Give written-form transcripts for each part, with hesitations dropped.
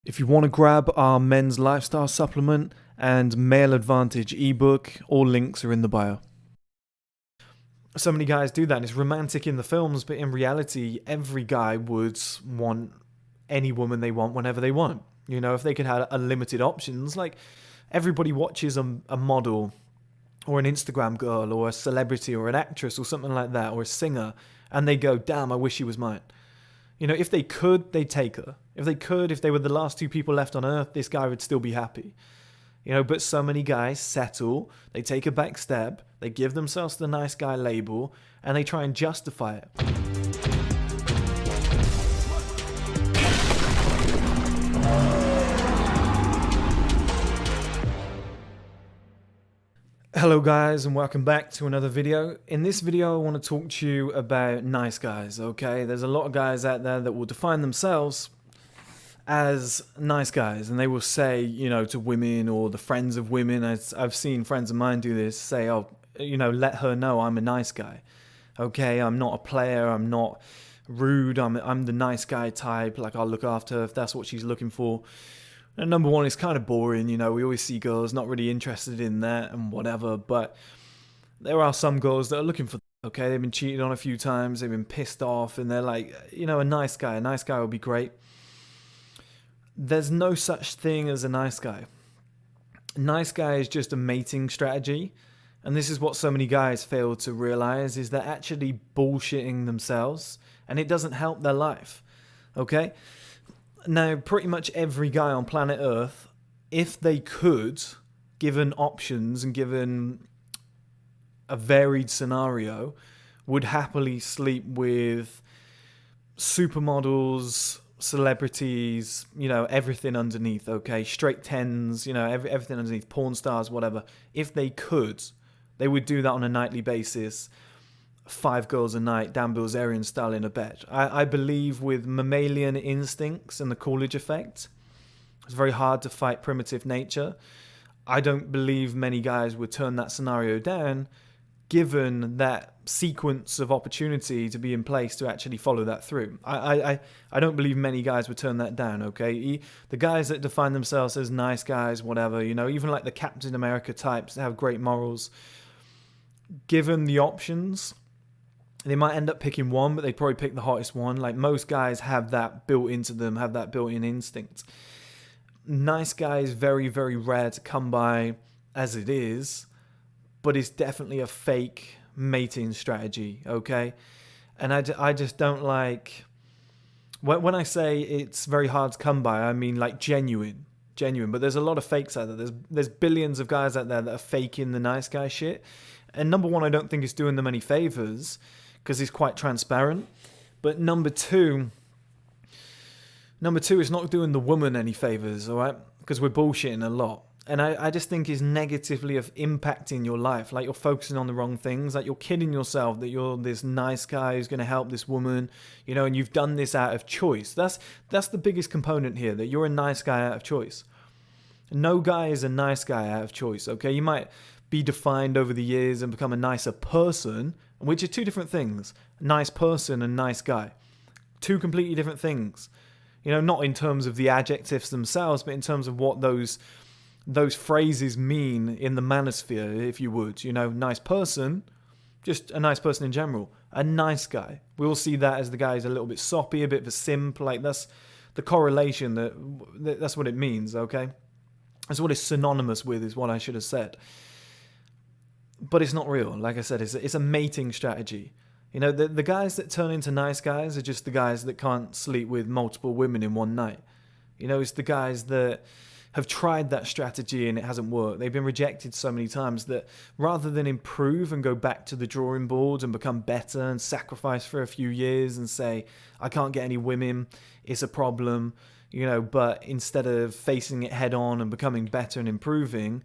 If you want to grab our men's lifestyle supplement and male advantage ebook, all links are in the bio. So many guys do that, and it's romantic in the films, but in reality, every guy would want any woman they want whenever they want. You know, if they could have unlimited options, like everybody watches a model or an Instagram girl or a celebrity or an actress or something like that, or a singer, and they go, damn, I wish she was mine. You know, if they could, they'd take her. If they could, if they were the last two people left on earth, this guy would still be happy. You know, but so many guys settle, they take a back step, they give themselves the nice guy label, and they try and justify it. Hello guys, and welcome back to another video. In this video I want to talk to you about nice guys, okay? There's a lot of guys out there that will define themselves as nice guys, and they will say, you know, to women or the friends of women, as I've seen friends of mine do this, say, oh, you know, let her know I'm a nice guy, okay? I'm not a player, I'm not rude, I'm the nice guy type, like I'll look after her if that's what she's looking for. And number one, it's kind of boring, you know, we always see girls not really interested in that and whatever, but there are some girls that are looking for that, okay? They've been cheated on a few times, they've been pissed off, and they're like, you know, a nice guy would be great. There's no such thing as a nice guy. Nice guy is just a mating strategy, and this is what so many guys fail to realize, is they're actually bullshitting themselves, and it doesn't help their life, okay? Now, pretty much every guy on planet Earth, if they could, given options and given a varied scenario, would happily sleep with supermodels, celebrities, you know, everything underneath, okay? Straight tens, you know, everything underneath, porn stars, whatever. If they could, they would do that on a nightly basis. 5 girls a night, Dan Bilzerian style in a bed. I believe with mammalian instincts and the Coolidge effect, it's very hard to fight primitive nature. I don't believe many guys would turn that scenario down, given that sequence of opportunity to be in place to actually follow that through. I don't believe many guys would turn that down, okay? The guys that define themselves as nice guys, whatever, you know, even like the Captain America types that have great morals, given the options, they might end up picking one, but they'd probably pick the hottest one. Like, most guys have that built into them, have that built-in instinct. Nice guy is very, very rare to come by as it is, but it's definitely a fake mating strategy, okay? And I just don't like... When I say it's very hard to come by, I mean like genuine. But there's a lot of fakes out there. There's billions of guys out there that are faking the nice guy shit. And number one, I don't think it's doing them any favors, because he's quite transparent. But number two, it's not doing the woman any favors, all right? Because we're bullshitting a lot. And I just think is negatively impacting your life. Like, you're focusing on the wrong things. Like, you're kidding yourself that you're this nice guy who's going to help this woman, you know, and you've done this out of choice. That's the biggest component here, that you're a nice guy out of choice. No guy is a nice guy out of choice, okay? You might be defined over the years and become a nicer person, which are two different things. Nice person and nice guy. Two completely different things. You know, not in terms of the adjectives themselves, but in terms of what those phrases mean in the manosphere, if you would. You know, nice person, just a nice person in general. A nice guy. We all see that as the guy who's a little bit soppy, a bit of a simp. Like, that's the correlation, that's what it means, okay? That's what it's synonymous with, is what I should have said. But it's not real. Like I said, it's a mating strategy. You know, the guys that turn into nice guys are just the guys that can't sleep with multiple women in one night. You know, it's the guys that have tried that strategy and it hasn't worked. They've been rejected so many times that rather than improve and go back to the drawing board and become better and sacrifice for a few years and say, I can't get any women, it's a problem, you know, but instead of facing it head on and becoming better and improving,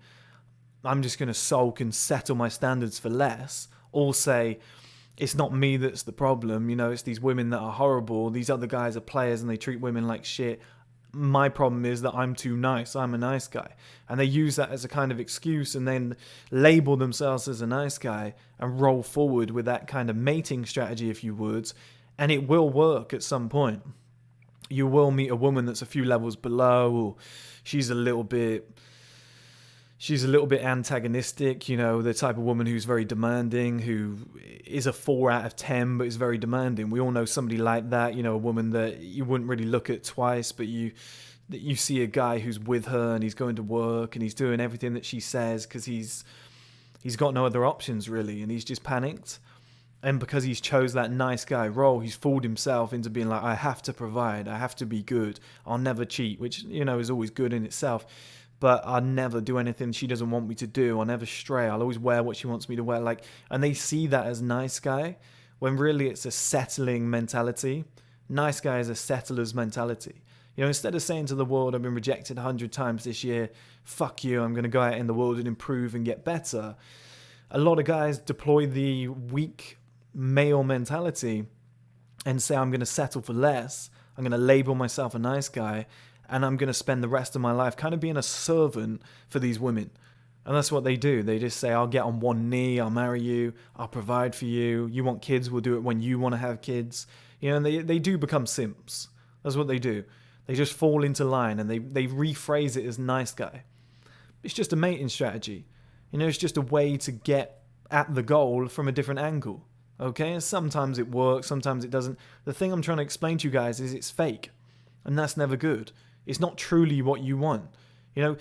I'm just going to sulk and settle my standards for less, or say, it's not me that's the problem, you know, it's these women that are horrible, these other guys are players and they treat women like shit. My problem is that I'm too nice, I'm a nice guy. And they use that as a kind of excuse and then label themselves as a nice guy and roll forward with that kind of mating strategy, if you would, and it will work at some point. you will meet a woman that's a few levels below, or she's a little bit antagonistic, you know, the type of woman who's very demanding, who is a 4 out of 10 but is very demanding. We all know somebody like that, you know, a woman that you wouldn't really look at twice, but you see a guy who's with her and he's going to work and he's doing everything that she says because he's got no other options really, and he's just panicked. And because he's chose that nice guy role, he's fooled himself into being like, I have to provide, I have to be good, I'll never cheat, which, you know, is always good in itself. But I'll never do anything she doesn't want me to do. I'll never stray. I'll always wear what she wants me to wear. Like, and they see that as nice guy, when really it's a settling mentality. Nice guy is a settler's mentality. You know, instead of saying to the world, I've been rejected 100 times this year, fuck you, I'm going to go out in the world and improve and get better. A lot of guys deploy the weak male mentality and say, I'm going to settle for less. I'm going to label myself a nice guy, and I'm going to spend the rest of my life kind of being a servant for these women. And that's what they do. They just say, I'll get on one knee, I'll marry you, I'll provide for you. You want kids, we'll do it when you want to have kids. You know, and they do become simps. That's what they do. They just fall into line and they rephrase it as nice guy. It's just a mating strategy. You know, it's just a way to get at the goal from a different angle. Okay, and sometimes it works, sometimes it doesn't. The thing I'm trying to explain to you guys is it's fake, and that's never good. It's not truly what you want. You know,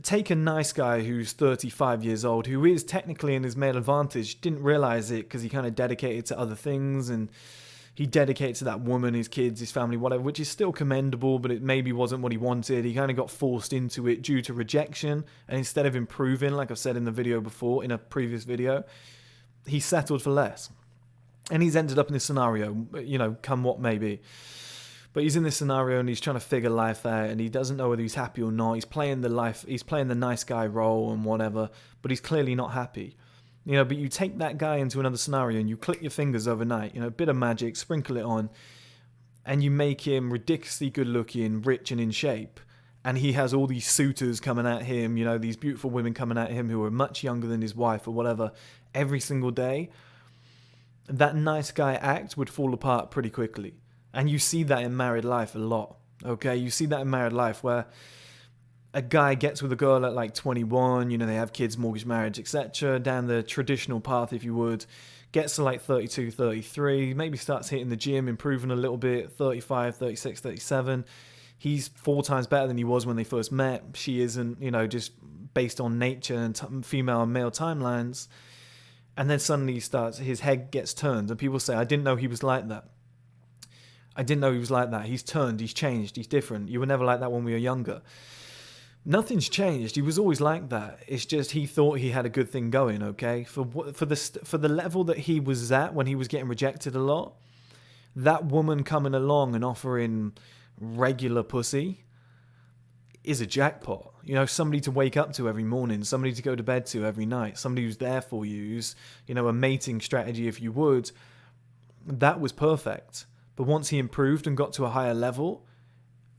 take a nice guy who's 35 years old, who is technically in his male advantage, didn't realize it because he kind of dedicated to other things, and he dedicated to that woman, his kids, his family, whatever, which is still commendable, but it maybe wasn't what he wanted. He kind of got forced into it due to rejection, and instead of improving, like I've said in the video before, in a previous video, he settled for less. And he's ended up in this scenario, you know, come what may be. But he's in this scenario and he's trying to figure life out, and he doesn't know whether he's happy or not. He's playing the nice guy role and whatever, but he's clearly not happy. You know, but you take that guy into another scenario and you click your fingers overnight, you know, a bit of magic, sprinkle it on, and you make him ridiculously good looking, rich and in shape. And he has all these suitors coming at him, you know, these beautiful women coming at him who are much younger than his wife or whatever, every single day. That nice guy act would fall apart pretty quickly. And you see that in married life a lot. Okay, you see that in married life where a guy gets with a girl at like 21, you know, they have kids, mortgage, marriage, etc. Down the traditional path, if you would. Gets to like 32, 33, maybe starts hitting the gym, improving a little bit, 35, 36, 37. He's 4 times better than he was when they first met. She isn't, you know, just based on nature and female and male timelines. And then suddenly his head gets turned, and people say, I didn't know he was like that. I didn't know he was like that. He's turned, he's changed, he's different. You were never like that when we were younger. Nothing's changed. He was always like that. It's just he thought he had a good thing going, okay? For the level that he was at when he was getting rejected a lot, that woman coming along and offering regular pussy is a jackpot. You know, somebody to wake up to every morning, somebody to go to bed to every night, somebody who's there for you, who's, you know, a mating strategy if you would. That was perfect. But once he improved and got to a higher level,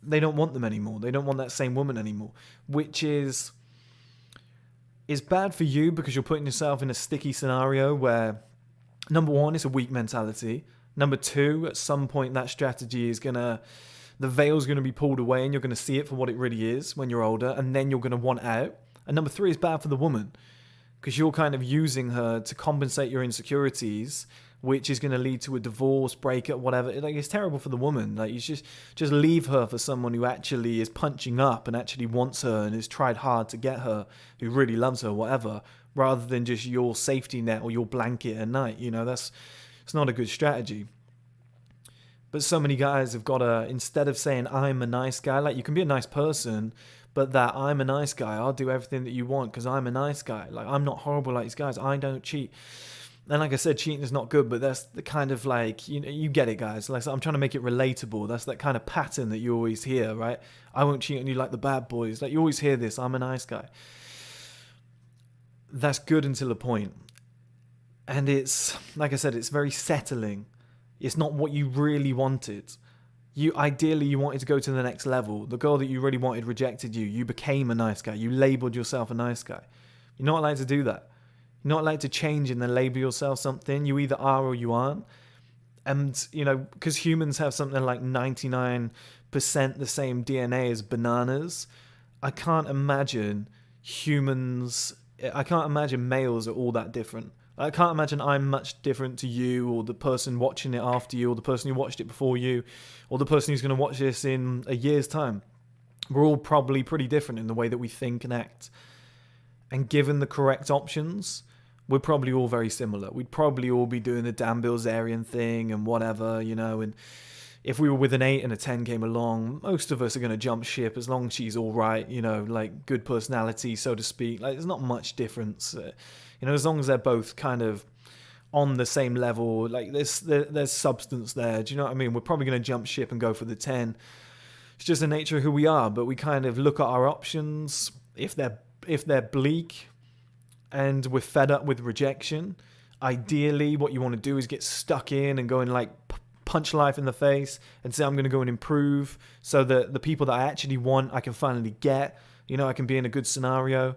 they don't want them anymore. They don't want that same woman anymore, which is bad for you because you're putting yourself in a sticky scenario where, number one, it's a weak mentality. Number two, at some point that strategy is the veil's going to be pulled away and you're going to see it for what it really is when you're older, and then you're going to want out. And number three is bad for the woman because you're kind of using her to compensate your insecurities, which is going to lead to a divorce, breakup, whatever. Like, it's terrible for the woman. Like, you just leave her for someone who actually is punching up and actually wants her and has tried hard to get her, who really loves her, whatever, rather than just your safety net or your blanket at night. You know, it's not a good strategy. But so many guys have got to, instead of saying, I'm a nice guy, like, you can be a nice person, but that I'm a nice guy, I'll do everything that you want because I'm a nice guy. Like, I'm not horrible like these guys. I don't cheat. And like I said, cheating is not good, but that's the kind of, like, you know, you get it, guys. Like, I'm trying to make it relatable. That's that kind of pattern that you always hear, right? I won't cheat on you like the bad boys. Like, you always hear this, I'm a nice guy. That's good until a point. And it's, like I said, it's very settling. It's not what you really wanted. Ideally, you wanted to go to the next level. The girl that you really wanted rejected you. You became a nice guy. You labeled yourself a nice guy. You're not allowed to do that. You're not allowed to change and then label yourself something. You either are or you aren't. And, because humans have something like 99% the same DNA as bananas, I can't imagine males are all that different. I can't imagine I'm much different to you, or the person watching it after you, or the person who watched it before you, or the person who's going to watch this in a year's time. We're all probably pretty different in the way that we think and act. And given the correct options, we're probably all very similar. We'd probably all be doing the Dan Bilzerian thing and whatever, and if we were with an 8 and a 10 came along, most of us are going to jump ship as long as she's all right, like good personality, so to speak. Like, there's not much difference, as long as they're both kind of on the same level, like there's substance there. Do you know what I mean? We're probably going to jump ship and go for the 10. It's just the nature of who we are, but we kind of look at our options. If they're bleak and we're fed up with rejection, ideally what you want to do is get stuck in and go and like punch life in the face and say, I'm going to go and improve so that the people that I actually want, I can finally get, I can be in a good scenario.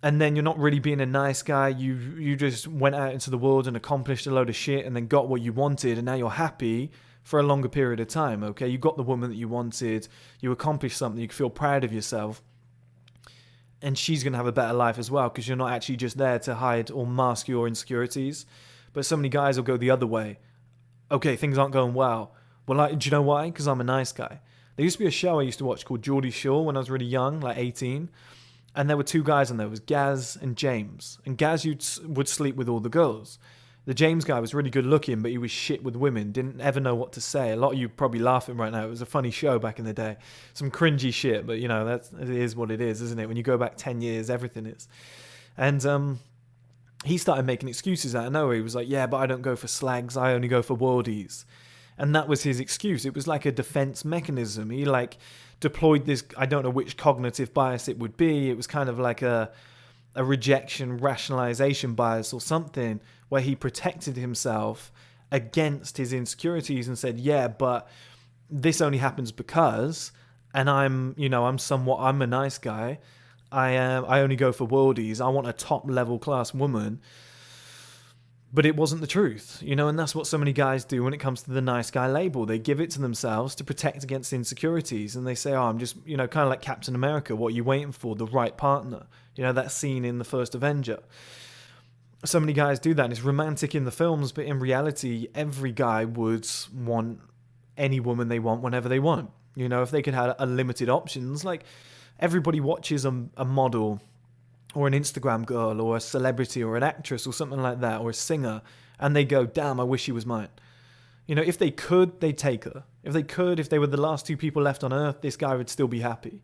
And then you're not really being a nice guy. You just went out into the world and accomplished a load of shit and then got what you wanted, and now you're happy for a longer period of time, okay? You got the woman that you wanted, you accomplished something, you can feel proud of yourself, and she's going to have a better life as well, because you're not actually just there to hide or mask your insecurities. But so many guys will go the other way. Okay, things aren't going well. Well, do you know why? Because I'm a nice guy. There used to be a show I used to watch called Geordie Shore when I was really young, like 18, and there were two guys on there. It was Gaz and James. And Gaz would sleep with all the girls. The James guy was really good looking, but he was shit with women. Didn't ever know what to say. A lot of you probably laughing right now. It was a funny show back in the day. Some cringy shit, but it is what it is, isn't it? When you go back 10 years, everything is. And he started making excuses out of nowhere. He was like, yeah, but I don't go for slags. I only go for worldies. And that was his excuse. It was like a defense mechanism. He deployed this, I don't know which cognitive bias it would be. It was kind of like a rejection rationalization bias or something, where he protected himself against his insecurities and said, yeah, but this only happens because, and I'm a nice guy. I only go for worldies. I want a top level class woman. But it wasn't the truth, and that's what so many guys do when it comes to the nice guy label. They give it to themselves to protect against insecurities, and they say, oh, I'm just, kind of like Captain America, what are you waiting for? The right partner. That scene in the first Avenger. So many guys do that, and it's romantic in the films, but in reality, every guy would want any woman they want whenever they want. If they could have unlimited options, like everybody watches a model or an Instagram girl or a celebrity or an actress or something like that, or a singer, and they go, damn, I wish she was mine. If they could, they'd take her. If they were the last two people left on earth, this guy would still be happy.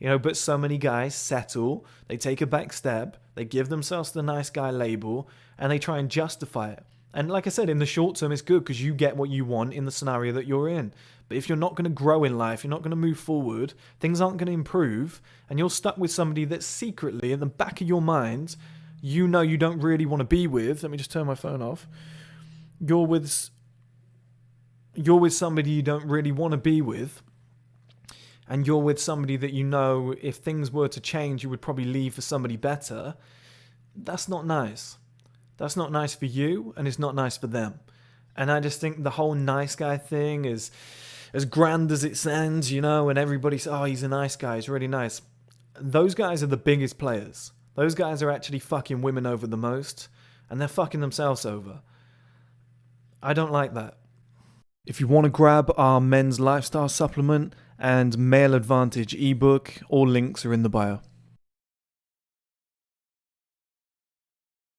But so many guys settle, they take a back step, they give themselves the nice guy label, and they try and justify it. And like I said, in the short term, it's good because you get what you want in the scenario that you're in. But if you're not going to grow in life, you're not going to move forward, things aren't going to improve, and you're stuck with somebody that secretly, in the back of your mind, you don't really want to be with. Let me just turn my phone off. You're with somebody you don't really want to be with, and you're with somebody that if things were to change, you would probably leave for somebody better. That's not nice. That's not nice for you, and it's not nice for them. And I just think the whole nice guy thing is as grand as it sounds, and everybody says, oh, he's a nice guy, he's really nice. Those guys are the biggest players. Those guys are actually fucking women over the most, and they're fucking themselves over. I don't like that. If you want to grab our men's lifestyle supplement and male advantage ebook, all links are in the bio.